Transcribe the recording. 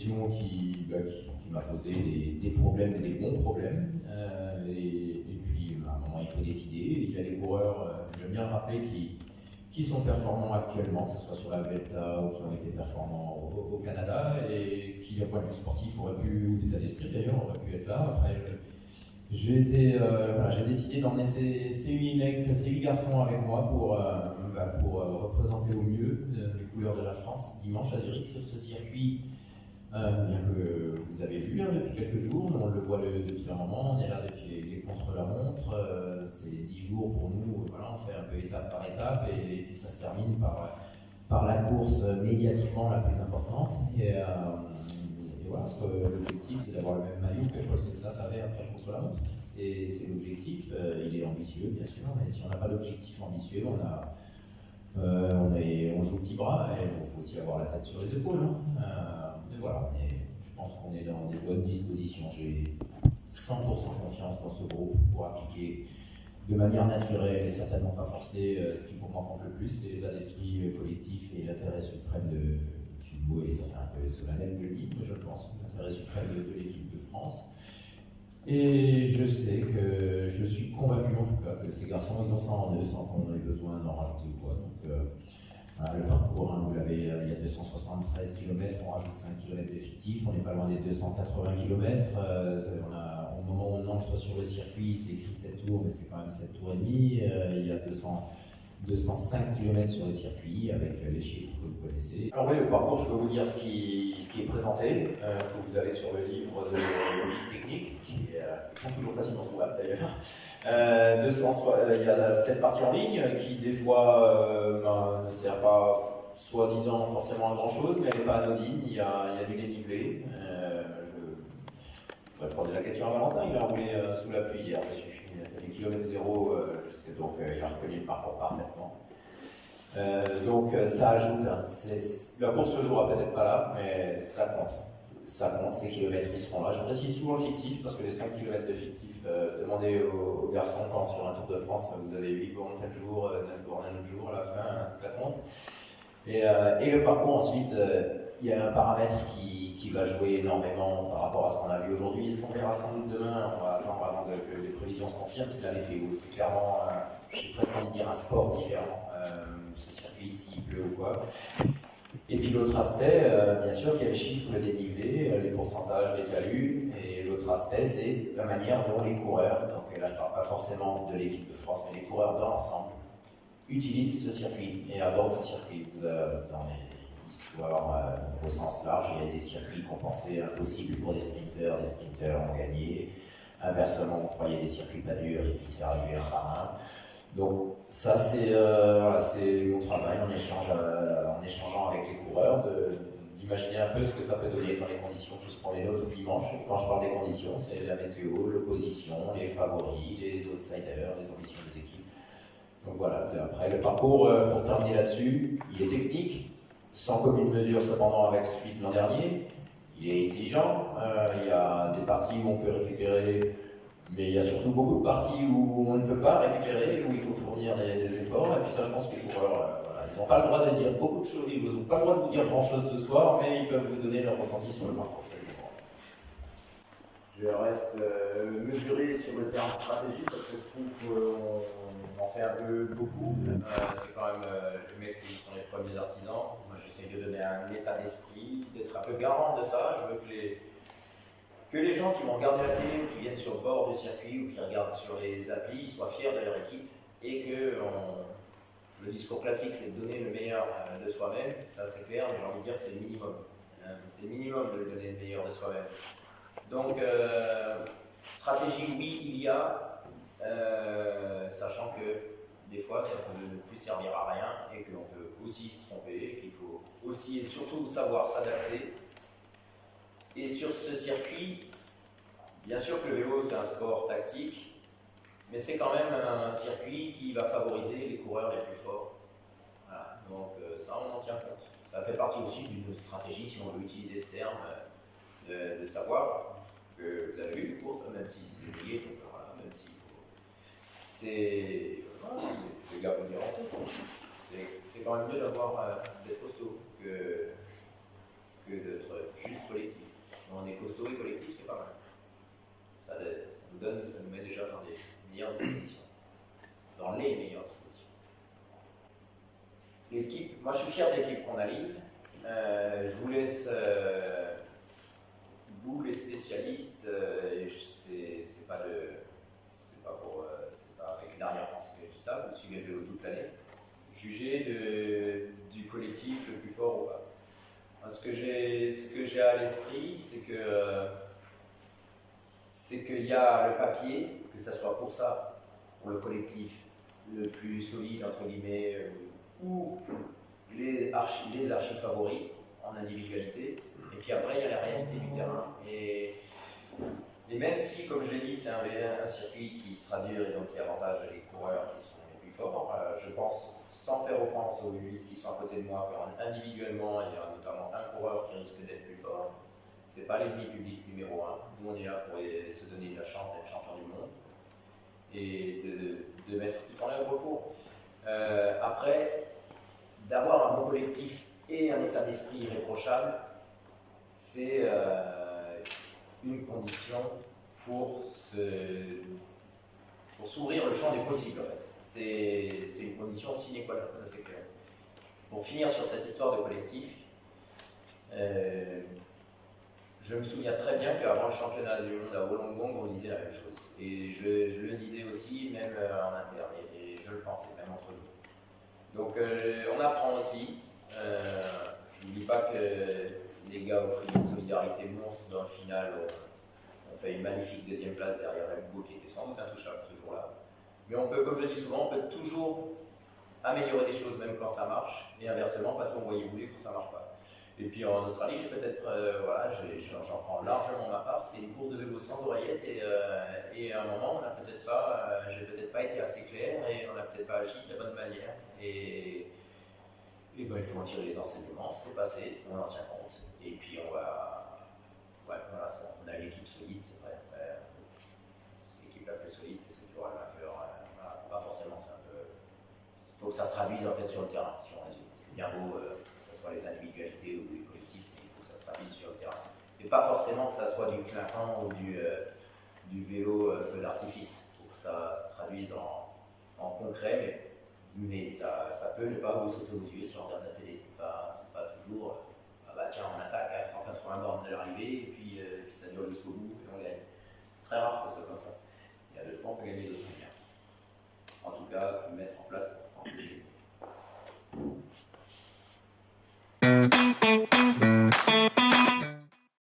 question qui m'a posé des problèmes et des bons problèmes. Et puis, à un moment, il faut décider. Il y a des coureurs, j'aime bien le rappeler, qui sont performants actuellement, que ce soit sur la Vuelta ou qui ont été performants au Canada, et qui, d'un point de vue sportif, auraient pu, ou d'état d'esprit d'ailleurs, auraient pu être là. Après, j'ai décidé d'emmener ces 8 garçons avec moi pour représenter au mieux les couleurs de la France dimanche à Zurich sur ce circuit bien que vous avez vu depuis quelques jours. On le voit depuis un moment, on est là depuis les contre-la-montre. C'est 10 jours pour nous, voilà, on fait un peu étape par étape et ça se termine par la course médiatiquement la plus importante. Et voilà, l'objectif c'est d'avoir le même maillot que Paul Sexas avait après le contre-la-montre. C'est l'objectif, il est ambitieux bien sûr, mais si on n'a pas d'objectif ambitieux, on joue petit bras et il faut aussi avoir la tête sur les épaules. Mais voilà, je pense qu'on est dans des bonnes dispositions. J'ai 100% confiance dans ce groupe pour appliquer de manière naturelle et certainement pas forcée. Ce qui pour moi compte le plus, c'est l'état d'esprit collectif et l'intérêt suprême de Thibaut, et ça fait un peu solennel de le dire, je pense, l'intérêt suprême de l'équipe de France. Et je sais que je suis convaincu en tout cas que ces garçons, ils ont ça en eux sans qu'on ait besoin d'en rajouter quoi. Donc voilà, le parcours, vous l'avez, il y a 273 km, on rajoute 5 km d'effectifs, on n'est pas loin des 280 km. Au moment où on entre sur le circuit, c'est écrit 7 tours, mais c'est quand même 7 tours et demi. Il y a 205 km sur le circuit avec les chiffres que vous connaissez. Alors oui, le parcours, je peux vous dire ce qui est présenté, que vous avez sur le livre de guide technique, qui est toujours facilement trouvable d'ailleurs. Il y a cette partie en ligne qui des fois ne sert pas soi-disant forcément à grand chose, mais elle n'est pas anodine, il y a du dénivelé. Je vais poser la question à Valentin, il a roulé sous la pluie hier dessus. Il a fait du kilomètre zéro, donc il a reconnu le parcours parfaitement. Donc ça ajoute, la course se jouera peut-être pas là, mais ça compte. Ça compte, ces kilomètres ils seront là. Je précise souvent le fictif parce que les 5 km de fictif, demandez aux garçons quand sur un Tour de France vous avez 8 bornes tel jour, 9 bornes un autre jour, à la fin, ça compte. Et le parcours ensuite, il y a un paramètre qui va jouer énormément par rapport à ce qu'on a vu aujourd'hui. Ce qu'on verra sans doute demain, on va attendre avant que les prévisions se confirment, c'est la météo. C'est clairement, j'ai presque envie de dire, un sport différent. Ce circuit, s'il pleut ou quoi. Et puis l'autre aspect, bien sûr, il y a les chiffres, le dénivelé, les pourcentages, les talus. Et l'autre aspect, c'est la manière dont les coureurs, donc là je ne parle pas forcément de l'équipe de France, mais les coureurs dans l'ensemble, utilisent ce circuit et abordent ce circuit. Dans les histoires au sens large, il y a des circuits qu'on pensait impossibles pour des sprinteurs ont gagné. Inversement, on croyait des circuits pas durs et puis c'est arrivé un par un. Donc ça c'est mon travail en échangeant avec les coureurs, d'imaginer un peu ce que ça peut donner dans les conditions que je prends les nôtres dimanche. Et quand je parle des conditions, c'est la météo, l'opposition, les favoris, les outsiders, les ambitions des équipes. Donc voilà, après le parcours, pour terminer là-dessus, il est technique, sans commune mesure cependant avec celui de l'an dernier. Il est exigeant, il y a des parties où on peut récupérer, mais il y a surtout beaucoup de parties où on ne peut pas récupérer, où il faut fournir des efforts. Et puis ça, je pense que les coureurs, ils n'ont pas le droit de dire beaucoup de choses, ils n'ont pas le droit de vous dire grand-chose ce soir, mais ils peuvent vous donner leur ressenti sur le parcours. Je reste mesuré sur le terrain stratégique parce que je trouve qu'on en fait un peu beaucoup. C'est quand même les mecs qui sont les premiers artisans. Moi, j'essaie de donner un état d'esprit, d'être un peu garant de ça. Je veux que les gens qui vont regarder la télé ou qui viennent sur le bord du circuit ou qui regardent sur les applis soient fiers de leur équipe et que le discours classique c'est de donner le meilleur de soi-même. Ça, c'est clair, mais j'ai envie de dire que c'est le minimum. C'est le minimum de donner le meilleur de soi-même. Donc, stratégie, oui, il y a, sachant que des fois, ça peut ne plus servir à rien et qu'on peut aussi se tromper, qu'il faut aussi et surtout savoir s'adapter. Et sur ce circuit, bien sûr que le vélo, c'est un sport tactique, mais c'est quand même un circuit qui va favoriser les coureurs les plus forts. Voilà. Donc, ça, on en tient compte. Ça fait partie aussi d'une stratégie, si on veut utiliser ce terme, de savoir que vous avez vu, même si c'est oublié, voilà, même si c'est. Voilà, les gars vous diront, c'est quand même mieux d'être costaud que que d'être juste collectif. On est costaud et collectif, c'est pas mal. Ça nous met déjà dans des meilleures dispositions. Dans les meilleures dispositions. L'équipe, moi je suis fier de l'équipe qu'on aligne. Je vous laisse, vous les spécialistes, c'est pas avec l'arrière-pensée que je dis ça, vous suivez le vélo toute l'année, juger du collectif le plus fort ou pas. Ce que j'ai à l'esprit, c'est qu'il y a le papier, que ce soit pour ça, pour le collectif le plus solide, entre guillemets, ou les archives favoris en individualité, et puis après il y a la réalité du terrain. Et même si, comme je l'ai dit, c'est un circuit qui sera dur et donc qui avantage les coureurs qui sont les plus forts, je pense, sans faire offense aux 8 qui sont à côté de moi, qu'individuellement, il y a notamment un coureur qui risque d'être plus fort. Ce n'est pas l'ennemi public numéro 1. Nous, on est là pour se donner la chance d'être champion du monde et de mettre tout en œuvre pour. Après, d'avoir un bon collectif et un état d'esprit irréprochable, c'est une condition pour s'ouvrir le champ des possibles, en fait. C'est une condition sine qua non, ça c'est clair. Pour finir sur cette histoire de collectif, je me souviens très bien qu'avant le championnat du monde à Wollongong, on disait la même chose. Et je le disais aussi, même en interne, et je le pensais, même entre nous. Donc on apprend aussi. Je ne dis pas que les gars au prix de solidarité monstre dans le final ont fait une magnifique deuxième place derrière Remco qui était sans doute intouchable ce jour-là. Mais on peut, comme je le dis souvent, on peut toujours améliorer des choses même quand ça marche, et inversement, pas tout envoyer bouler quand ça ne marche pas. Et puis en Australie, j'ai peut-être, voilà, j'en prends largement ma part, c'est une course de vélo sans oreillette, et à un moment, j'ai peut-être pas été assez clair, et on n'a peut-être pas agi de la bonne manière. Et ben, il faut en tirer les enseignements, c'est passé, on en tient compte, et puis on va, ouais, voilà, on a l'équipe solide, c'est vrai. L'équipe la plus solide, c'est celle qui aura le vainqueur. Voilà, pas forcément, c'est un peu. Il faut que ça se traduise en fait sur le terrain, si on résume. C'est bien beau que ce soit les individualités ou les collectifs, mais il faut que ça se traduise sur le terrain. Et pas forcément que ça soit du clinquant ou du vélo feu d'artifice. Il faut que ça se traduise en concret, mais ça peut ne pas vous sauter aux yeux sur l'antenne de la télé. C'est pas toujours ah bah tiens, on attaque à 180 bornes de l'arrivée et puis ça dure jusqu'au bout et on gagne. Très rare que ce soit comme ça. Il y a 2 fois on peut gagner, d'autres bien. En tout cas, mettre en place pour